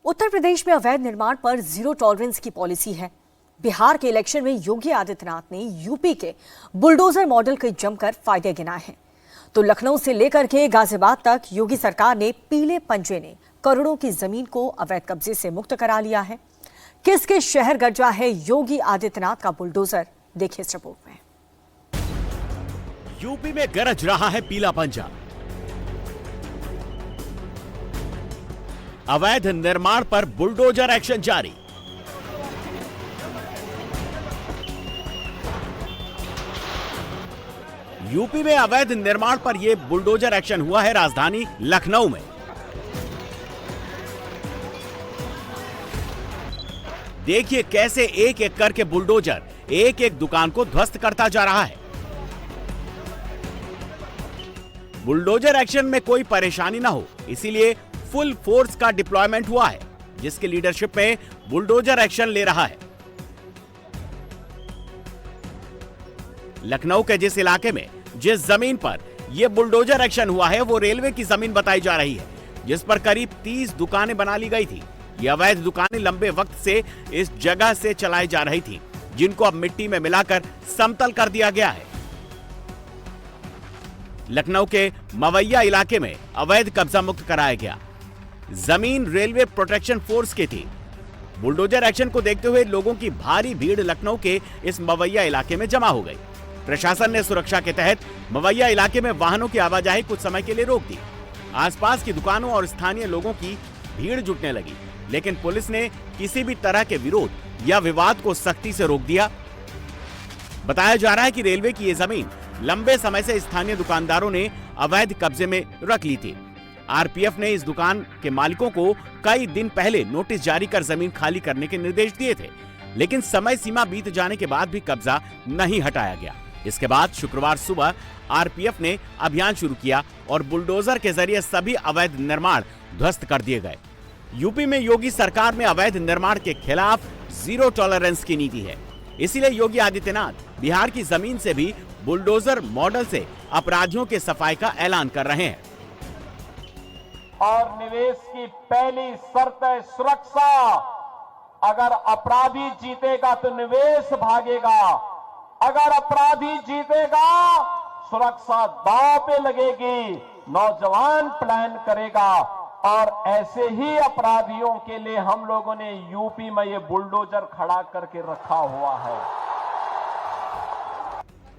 उत्तर प्रदेश में अवैध निर्माण पर जीरो टॉलरेंस की पॉलिसी है। बिहार के इलेक्शन में योगी आदित्यनाथ ने यूपी के बुलडोजर मॉडल के जमकर फायदे गिनाए हैं। तो लखनऊ से लेकर के गाजियाबाद तक योगी सरकार ने पीले पंजे ने करोड़ों की जमीन को अवैध कब्जे से मुक्त करा लिया है। किस किस शहर गरजा है योगी आदित्यनाथ का बुलडोजर, देखिए इस रिपोर्ट में। यूपी में गरज रहा है पीला पंजा। अवैध निर्माण पर बुलडोजर एक्शन जारी। यूपी में अवैध निर्माण पर यह बुलडोजर एक्शन हुआ है राजधानी लखनऊ में। देखिए कैसे एक एक करके बुलडोजर एक एक दुकान को ध्वस्त करता जा रहा है। बुलडोजर एक्शन में कोई परेशानी ना हो, इसीलिए फुल फोर्स का डिप्लॉयमेंट हुआ है, जिसकी लीडरशिप में बुलडोजर एक्शन ले रहा है। लखनऊ के जिस इलाके में जिस जमीन पर यह बुलडोजर एक्शन हुआ है वो रेलवे की जमीन बताई जा रही है, जिस पर करीब 30 दुकानें बना ली गई थी। ये अवैध दुकानें लंबे वक्त से इस जगह से चलाई जा रही थी, जिनको अब मिट्टी में मिलाकर समतल कर दिया गया है। लखनऊ के मवैया इलाके में अवैध कब्जा मुक्त कराया गया। जमीन रेलवे प्रोटेक्शन फोर्स की थी। बुलडोजर एक्शन को देखते हुए लोगों की भारी भीड़ लखनऊ के इस मवैया इलाके में जमा हो गई। प्रशासन ने सुरक्षा के तहत मवैया इलाके में वाहनों की आवाजाही कुछ समय के लिए रोक दी। आसपास की दुकानों और स्थानीय लोगों की भीड़ जुटने लगी, लेकिन पुलिस ने किसी भी तरह के विरोध या विवाद को सख्ती से रोक दिया। बताया जा रहा है कि रेलवे की ये जमीन लंबे समय से स्थानीय दुकानदारों ने अवैध कब्जे में रख ली थी। आरपीएफ ने इस दुकान के मालिकों को कई दिन पहले नोटिस जारी कर जमीन खाली करने के निर्देश दिए थे, लेकिन समय सीमा बीत जाने के बाद भी कब्जा नहीं हटाया गया। इसके बाद शुक्रवार सुबह आरपीएफ ने अभियान शुरू किया और बुलडोजर के जरिए सभी अवैध निर्माण ध्वस्त कर दिए गए। यूपी में योगी सरकार में अवैध निर्माण के खिलाफ जीरो टॉलरेंस की नीति है, इसीलिए योगी आदित्यनाथ बिहार की जमीन से भी बुलडोजर मॉडल से अपराधियों के सफाई का ऐलान कर रहे हैं। और निवेश की पहली शर्त है सुरक्षा। अगर अपराधी जीतेगा तो निवेश भागेगा, अगर अपराधी जीतेगा सुरक्षा दांव पे लगेगी, नौजवान प्लान करेगा। और ऐसे ही अपराधियों के लिए हम लोगों ने यूपी में ये बुलडोजर खड़ा करके रखा हुआ है।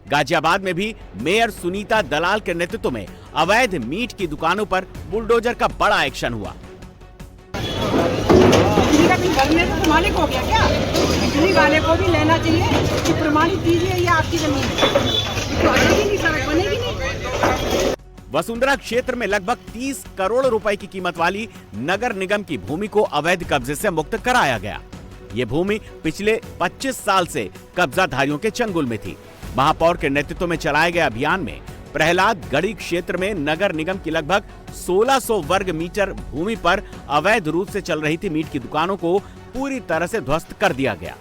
गाजियाबाद में भी मेयर सुनीता दलाल के नेतृत्व में अवैध मीट की दुकानों पर बुलडोजर का बड़ा एक्शन हुआ। तो मालिक हो गया क्या? बिजली वाले को भी लेना चाहिए कि प्रमाणित कीजिए ये आपकी जमीन तो आएगी नहीं, सड़क बनेगी नहीं। वसुंधरा क्षेत्र में लगभग 30 करोड़ रुपए की कीमत वाली नगर निगम की भूमि को अवैध कब्जे से मुक्त कराया गया। ये भूमि पिछले 25 साल से कब्जाधारियों के चंगुल में थी। महापौर के नेतृत्व में चलाए गए अभियान में प्रहलाद गढ़ी क्षेत्र में नगर निगम की लगभग 1600 वर्ग मीटर भूमि पर अवैध रूप से चल रही थी मीट की दुकानों को पूरी तरह से ध्वस्त कर दिया गया।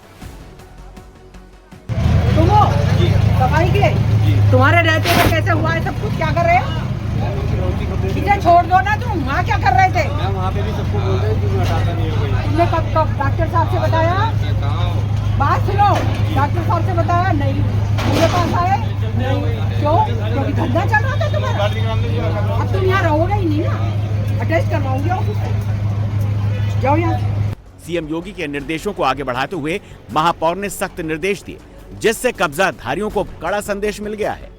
सफाई के तुम्हारे रहते हुए कैसे हुआ है सब कुछ? क्या कर रहे हो? इसे छोड़ दो ना, तुम वहाँ क्या कर रहे थे? वहाँ पे भी सबको बोल रहे हैं कि हटाता नहीं हो गई। तुमने कब डॉक्टर साहब से बताया? बात सुनो, डॉक्टर साहब से बताया नहीं, मुझे पास आए नहीं। क्यों? क्योंकि धंधा चल रहा था तुम्हारा। अब तुम यहाँ रहोगे ही नहीं ना, अटैच करवाऊंगी ऑफिस से, जाओ यहाँ। सीएम योगी के निर्देशों को आगे बढ़ाते हुए महापौर ने सख्त निर्देश दिए, जिससे कब्जाधारियों को कड़ा संदेश मिल गया है।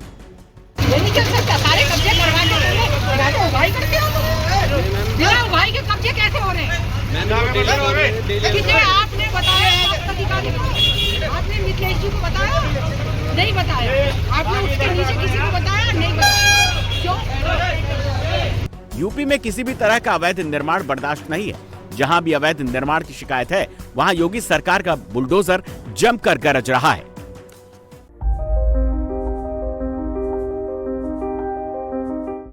सारे कब्जे करवा के उगाई करते हो, बिना उगाई के कब्जे कैसे हो रहे हैं? किसे आपने बताया? आपने मिथिलेश जी को बताया? नहीं बताया। आपने उसके नीचे किसी को बताया? नहीं बताया। क्यों? यूपी में किसी भी तरह का अवैध निर्माण बर्दाश्त नहीं है। जहां भी अवैध निर्माण की शिकायत है, वहां योगी सरकार का बुलडोजर जमकर गरज रहा है।